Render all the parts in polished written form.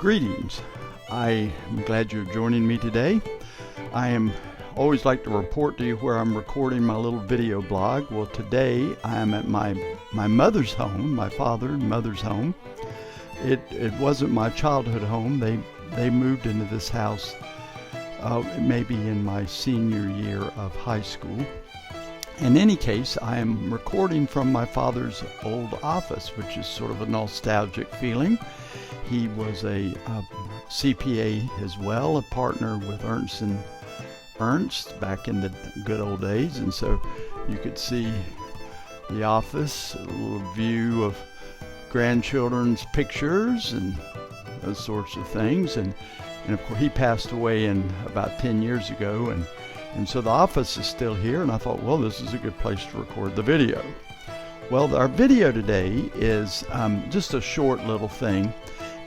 Greetings. I am glad you're joining me today. Always like to report to you where I'm recording my little video blog. Well, today I am at my mother's home, my father and mother's home. It wasn't my childhood home. They moved into this house maybe in my senior year of high school. In any case, I am recording from my father's old office, which is sort of a nostalgic feeling. He was a CPA as well, a partner with Ernst back in the good old days, and so you could see the office, a little view of grandchildren's pictures and those sorts of things, and of course he passed away about 10 years ago, and so the office is still here, and I thought, well, this is a good place to record the video. Well, our video today is just a short little thing,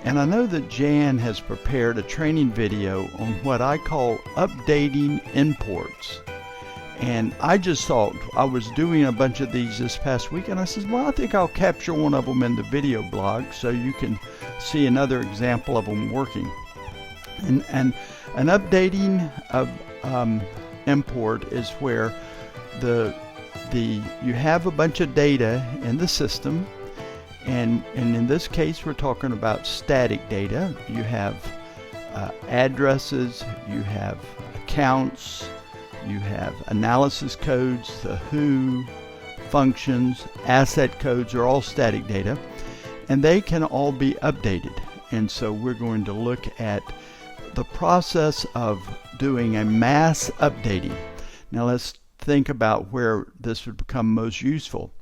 and I know that Jan has prepared a training video on what I call updating imports. And I just thought, I was doing a bunch of these this past week, and I said, well, I think I'll capture one of them in the video blog so you can see another example of them working. And an updating of import is where you have a bunch of data in the system, and in this case we're talking about static data. You have addresses, you have accounts, you have analysis codes, the who, functions, asset codes are all static data, and they can all be updated. And so we're going to look at the process of doing a mass updating. Now let's think about where this would become most useful.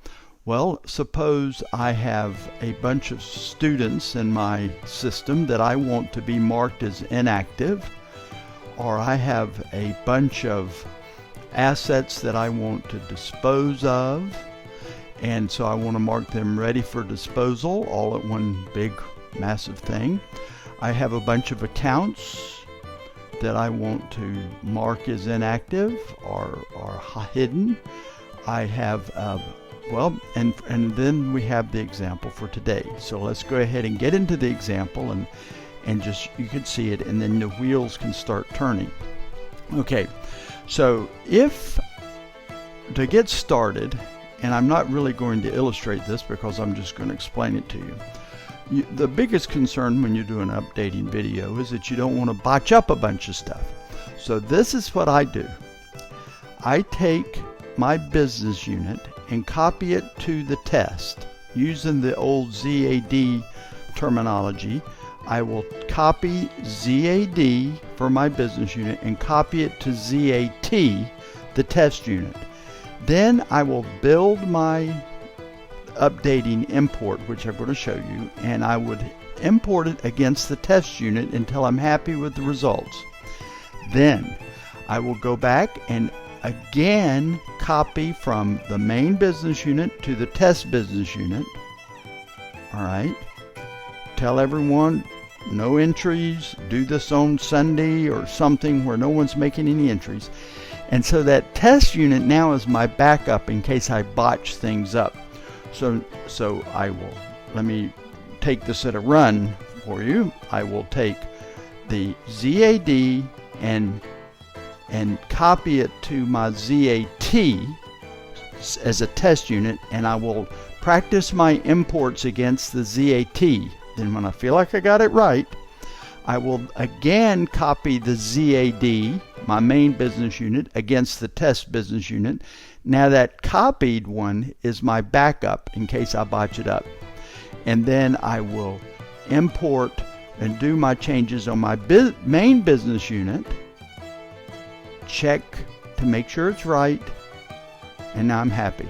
Well, suppose I have a bunch of students in my system that I want to be marked as inactive, or I have a bunch of assets that I want to dispose of, and so I want to mark them ready for disposal all at one big massive thing. I have a bunch of accounts that I want to mark as inactive or hidden. I have well, and then we have the example for today. So let's go ahead and get into the example, and just you can see it, and then the wheels can start turning. Okay, so to get started, and I'm not really going to illustrate this because I'm just going to explain it to you. The biggest concern when you do an updating video is that you don't want to botch up a bunch of stuff. So this is what I do. I take my business unit and copy it to the test. Using the old ZAD terminology, I will copy ZAD for my business unit and copy it to ZAT, the test unit. Then I will build my updating import, which I'm going to show you, and I would import it against the test unit until I'm happy with the results. Then I will go back and again copy from the main business unit to the test business unit. Alright, tell everyone no entries, do this on Sunday or something where no one's making any entries. And so that test unit now is my backup in case I botch things up. So let me take this at a run for you. I will take the ZAD and copy it to my ZAT as a test unit, and I will practice my imports against the ZAT. Then when I feel like I got it right, I will again copy the ZAD, my main business unit, against the test business unit. Now that copied one is my backup in case I botch it up. And then I will import and do my changes on my main business unit, check to make sure it's right, and now I'm happy.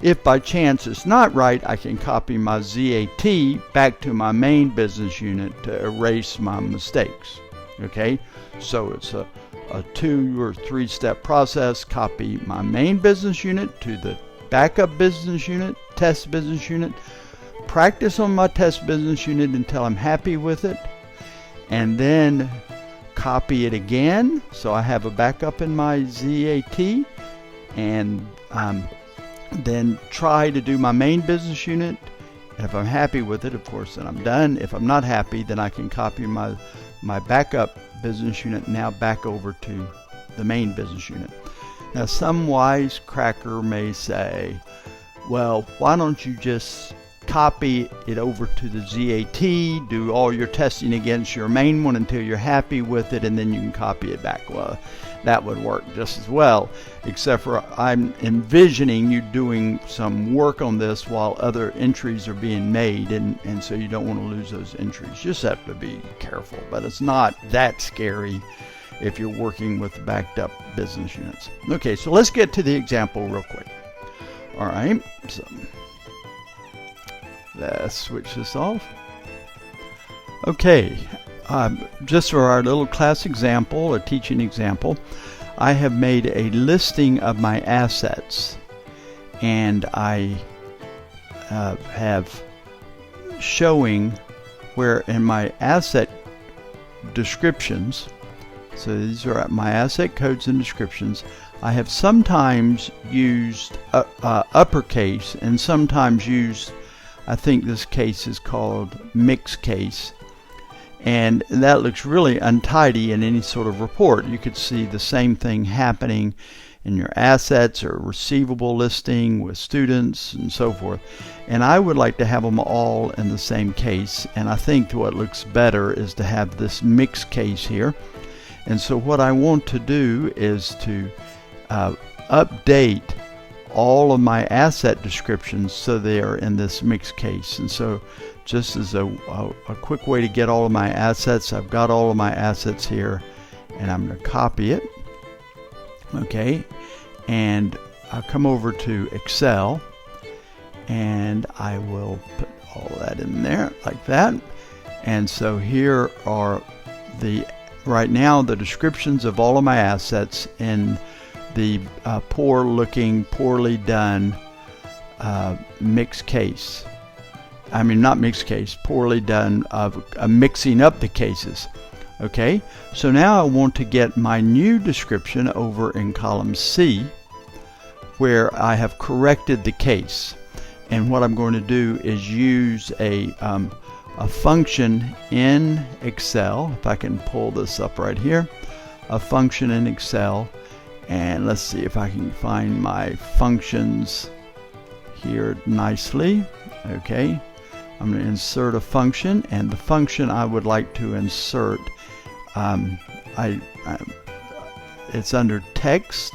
If by chance it's not right, I can copy my ZAT back to my main business unit to erase my mistakes. Okay, so it's a 2 or 3 step process. Copy my main business unit to the backup business unit, test business unit, practice on my test business unit until I'm happy with it, and then copy it again so I have a backup in my ZAT, and then try to do my main business unit If I'm happy with it, of course, then I'm done. If I'm not happy, then I can copy my backup business unit now back over to the main business unit. Now, some wise cracker may say, well, why don't you just copy it over to the ZAT, do all your testing against your main one until you're happy with it, and then you can copy it back. Well, that would work just as well, except for I'm envisioning you doing some work on this while other entries are being made, and so you don't want to lose those entries. You just have to be careful, but it's not that scary if you're working with backed up business units. Okay, so let's get to the example real quick. All right, so let's switch this off. Okay, just for our little class example, a teaching example, I have made a listing of my assets, and I have showing where in my asset descriptions, so these are my asset codes and descriptions, I have sometimes used uppercase and sometimes used, I think this case is called mixed case, and that looks really untidy in any sort of report. You could see the same thing happening in your assets or receivable listing with students and so forth, and I would like to have them all in the same case, and I think what looks better is to have this mixed case here. And so what I want to do is to update all of my asset descriptions so they are in this mixed case. And so just as a quick way to get all of my assets, I've got all of my assets here, and I'm going to copy it. Okay, and I'll come over to Excel, and I will put all that in there like that. And so here are right now the descriptions of all of my assets in the poor looking, poorly done mixed case. I mean, not mixed case, poorly done of mixing up the cases. Okay, so now I want to get my new description over in column C, where I have corrected the case. And what I'm going to do is use a function in Excel. If I can pull this up right here, a function in Excel, and let's see if I can find my functions here nicely. Okay, I'm going to insert a function, and the function I would like to insert, it's under text.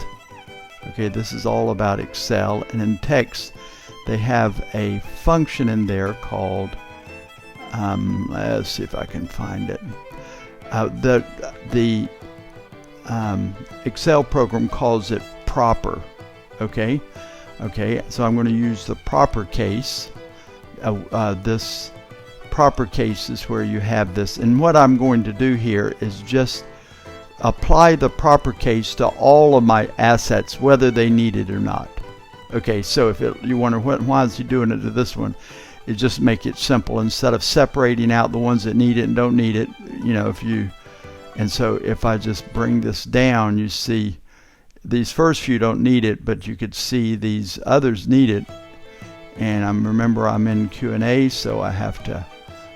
Okay, this is all about Excel, and in text they have a function in there called let's see if I can find it. The Excel program calls it proper. Okay, so I'm going to use the proper case. This proper case is where you have this, and what I'm going to do here is just apply the proper case to all of my assets, whether they need it or not. Okay, so if you wonder why is he doing it to this one, it just make it simple instead of separating out the ones that need it and don't need it. You know, and so if I just bring this down, you see these first few don't need it, but you could see these others need it. And remember I'm in Q&A, so I have to,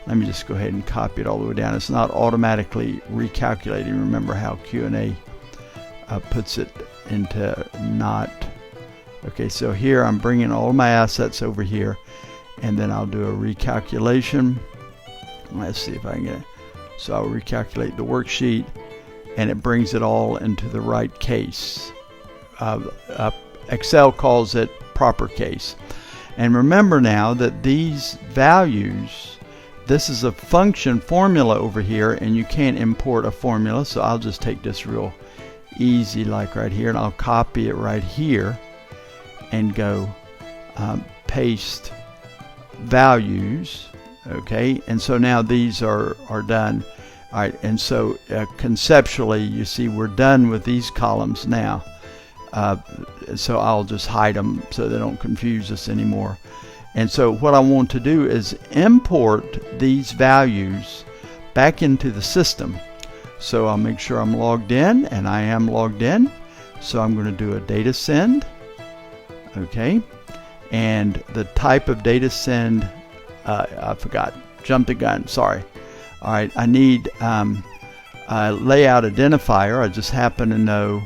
let me just go ahead and copy it all the way down. It's not automatically recalculating. Remember how Q&A puts it into not. Okay, so here I'm bringing all my assets over here, and then I'll do a recalculation. Let's see if I can get it. So I'll recalculate the worksheet, and it brings it all into the right case. Excel calls it proper case. And remember now that these values, this is a function formula over here, and you can't import a formula, so I'll just take this real easy like right here, and I'll copy it right here and go paste values. Okay, and so now these are done. All right, and so conceptually you see we're done with these columns now. So I'll just hide them so they don't confuse us anymore. And so what I want to do is import these values back into the system. So I'll make sure I'm logged in, and I am logged in. So I'm going to do a data send. Okay, and the type of data send I forgot, jumped the gun, sorry. All right, I need a layout identifier. I just happen to know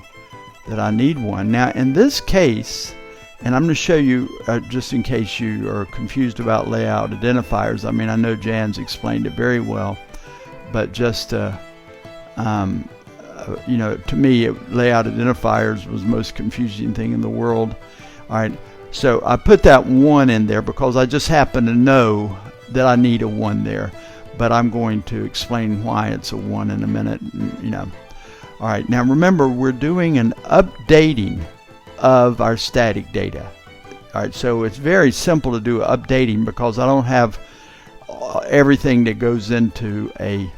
that I need one. Now in this case, and I'm going to show you just in case you are confused about layout identifiers. I mean, I know Jan's explained it very well, but just you know, to me, layout identifiers was the most confusing thing in the world. All right, so I put that 1 in there because I just happen to know that I need a 1 there, but I'm going to explain why it's a 1 in a minute, you know. All right, now remember, we're doing an updating of our static data. All right, so it's very simple to do updating because I don't have everything that goes into a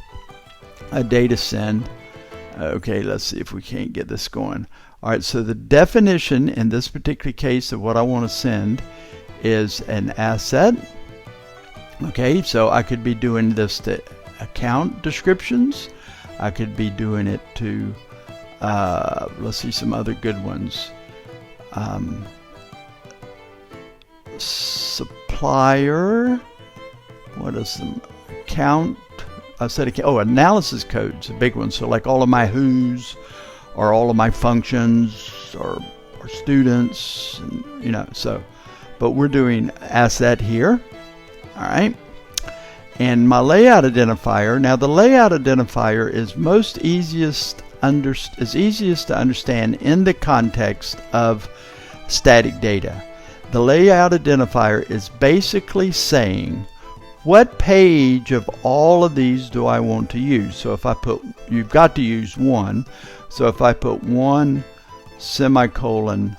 data send. Okay, let's see if we can't get this going. All right, so the definition in this particular case of what I want to send is an asset. Okay, so I could be doing this to account descriptions. I could be doing it to, let's see some other good ones. Supplier, what is the account? I said, oh, analysis codes, a big one. So like all of my who's, or all of my functions, or students, and, you know. So, but we're doing asset here. All right. And my layout identifier. Now the layout identifier is easiest to understand in the context of static data. The layout identifier is basically saying, what page of all of these do I want to use? So if I put, you've got to use 1. So if I put 1 semicolon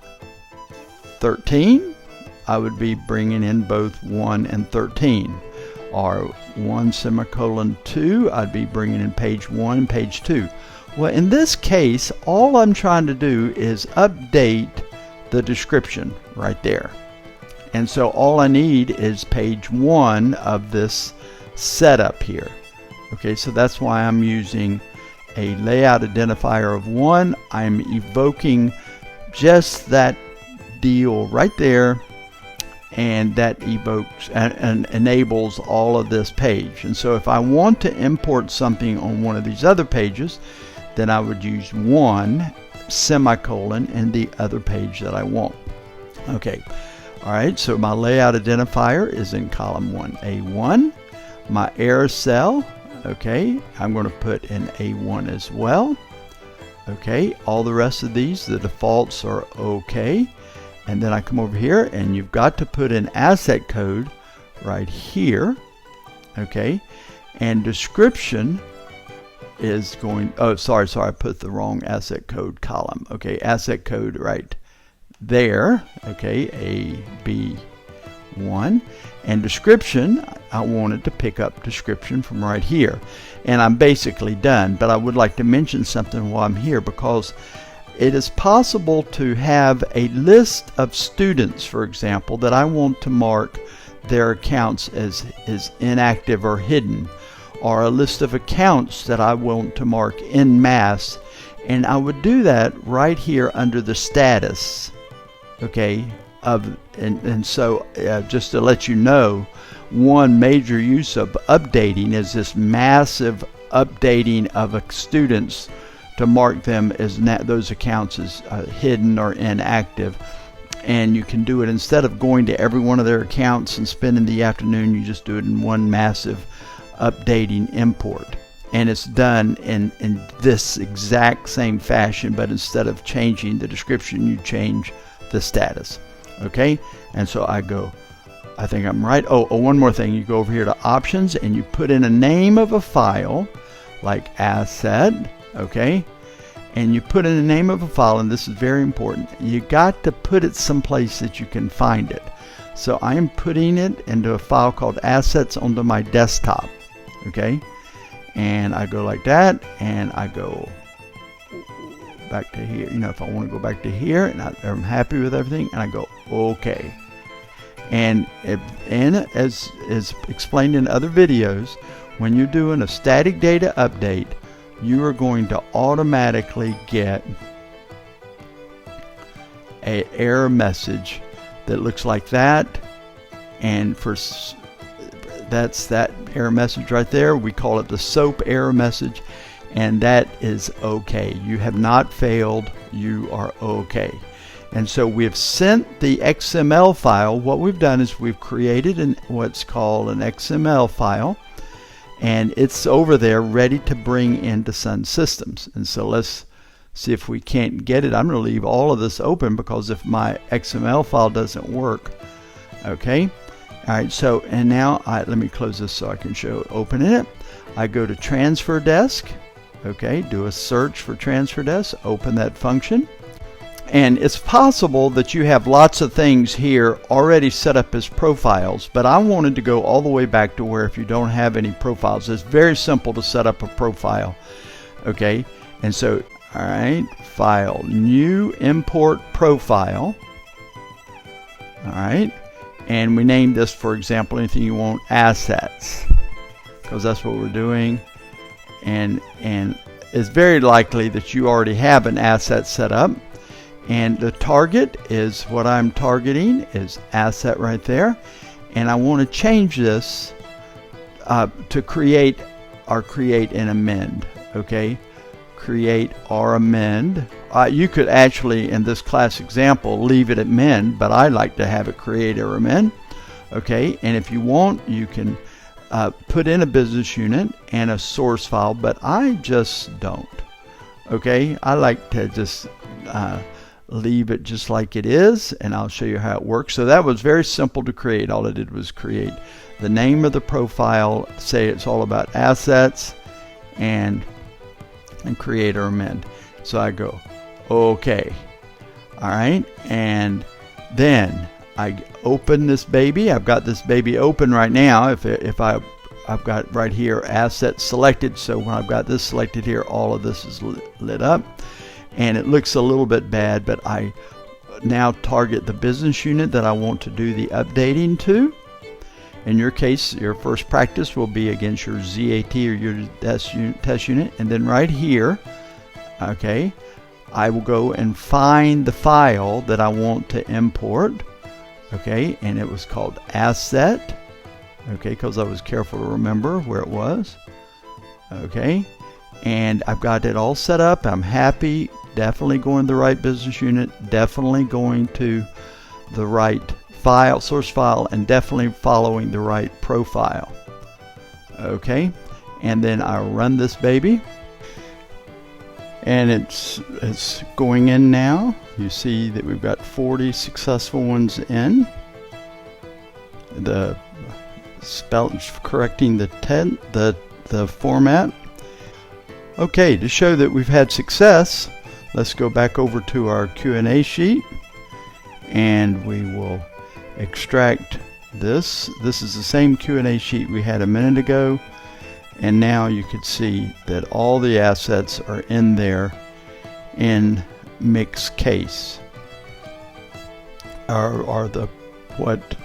13, I would be bringing in both 1 and 13. Or 1 semicolon 2, I'd be bringing in page 1 and page 2. Well, in this case, all I'm trying to do is update the description right there. And so all I need is page 1 of this setup here. Okay, so that's why I'm using a layout identifier of 1. I'm evoking just that deal right there, and that evokes and enables all of this page. And so if I want to import something on one of these other pages, then I would use 1 semicolon in the other page that I want. Okay. All right, so my layout identifier is in column 1A1. My error cell, okay, I'm going to put in A1 as well. Okay, all the rest of these, the defaults are okay. And then I come over here, and you've got to put in asset code right here. Okay, and description is going, oh, sorry, I put the wrong asset code column. Okay, asset code right there. Okay, AB1, and description, I wanted to pick up description from right here, and I'm basically done. But I would like to mention something while I'm here, because it is possible to have a list of students, for example, that I want to mark their accounts as inactive or hidden, or a list of accounts that I want to mark en masse, and I would do that right here under the status. Okay, and so just to let you know, one major use of updating is this massive updating of students to mark them as those accounts as hidden or inactive. And you can do it instead of going to every one of their accounts and spending the afternoon. You just do it in one massive updating import, and it's done in this exact same fashion, but instead of changing the description, you change the status. Okay, and so I go, I think I'm right. Oh, one more thing, you go over here to options and you put in a name of a file like asset. Okay, and you put in the name of a file, and this is very important, you got to put it someplace that you can find it. So I am putting it into a file called assets onto my desktop. Okay, and I go like that, and I go back to here. You know, if I want to go back to here, and I'm happy with everything, and I go okay. And as is explained in other videos, when you're doing a static data update, you are going to automatically get an error message that looks like that, and that's that error message right there. We call it the SOAP error message, and that is okay. You have not failed. You are okay. And so we've sent the XML file. What we've done is we've created what's called an XML file, and it's over there ready to bring into Sun Systems. And so let's see if we can't get it. I'm going to leave all of this open because if my XML file doesn't work, okay. All right, so and now let me close this so I can opening it. I go to Transfer Desk, okay, do a search for Transfer Desk, open that function. And it's possible that you have lots of things here already set up as profiles, but I wanted to go all the way back to where if you don't have any profiles, it's very simple to set up a profile. Okay, and so, all right, File, New Import Profile. All right, and we named this, for example, anything you want, Assets, because that's what we're doing. And it's very likely that you already have an asset set up. And the target is what I'm targeting is asset right there, and I want to change this to create and amend. Okay, create or amend. You could actually, in this class example, leave it at amend, but I like to have it create or amend. Okay, and if you want, you can put in a business unit and a source file, but I just don't. Okay, I like to just leave it just like it is, and I'll show you how it works. So that was very simple to create. All I did was create the name of the profile, say it's all about assets, and create or amend. So I go okay. All right, and then I open this baby. I've got this baby open right now. If I've got right here assets selected, so when I've got this selected here, all of this is lit up. And it looks a little bit bad, but I now target the business unit that I want to do the updating to. In your case, your first practice will be against your ZAT or your test unit. And then right here, okay, I will go and find the file that I want to import. Okay, and it was called Asset. Okay, because I was careful to remember where it was. Okay, and I've got it all set up. I'm happy. Definitely going to the right business unit, definitely going to the right file, source file, and definitely following the right profile. Okay, and then I run this baby, and it's going in now. You see that we've got 40 successful ones in. The correcting the format. Okay, to show that we've had success, let's go back over to our Q&A sheet, and we will extract this. This is the same Q&A sheet we had a minute ago, and now you can see that all the assets are in there in mixed case, or the what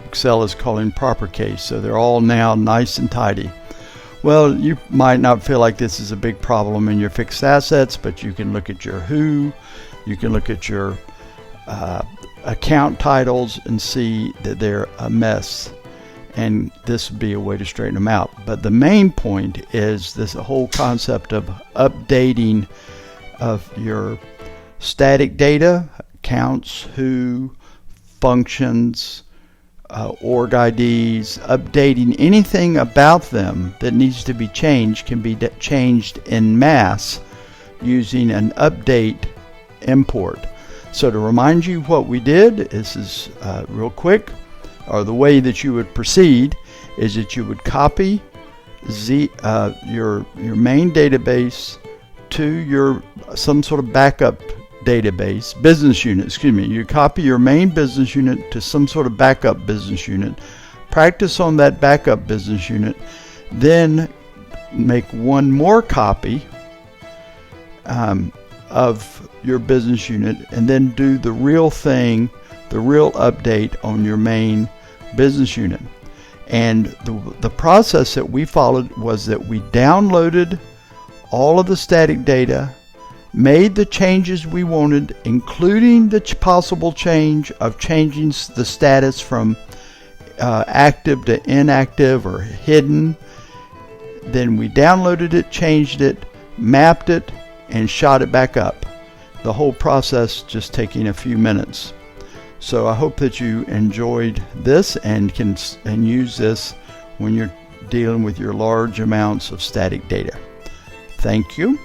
Excel is calling proper case. So they're all now nice and tidy. Well, you might not feel like this is a big problem in your fixed assets, but you can look at your who, you can look at your account titles and see that they're a mess, and this would be a way to straighten them out. But the main point is this whole concept of updating of your static data, accounts, who, functions, org IDs, updating anything about them that needs to be changed can be changed en masse using an update import. So to remind you what we did, this is real quick, or the way that you would proceed is that you would copy your main database to your some sort of backup database, business unit, excuse me. You copy your main business unit to some sort of backup business unit, practice on that backup business unit, then make one more copy of your business unit, and then do the real thing, the real update on your main business unit. And the process that we followed was that we downloaded all of the static data, made the changes we wanted, including the possible change of changing the status from active to inactive or hidden. Then we downloaded it, changed it, mapped it, and shot it back up. The whole process just taking a few minutes. So I hope that you enjoyed this and can use this when you're dealing with your large amounts of static data. Thank you.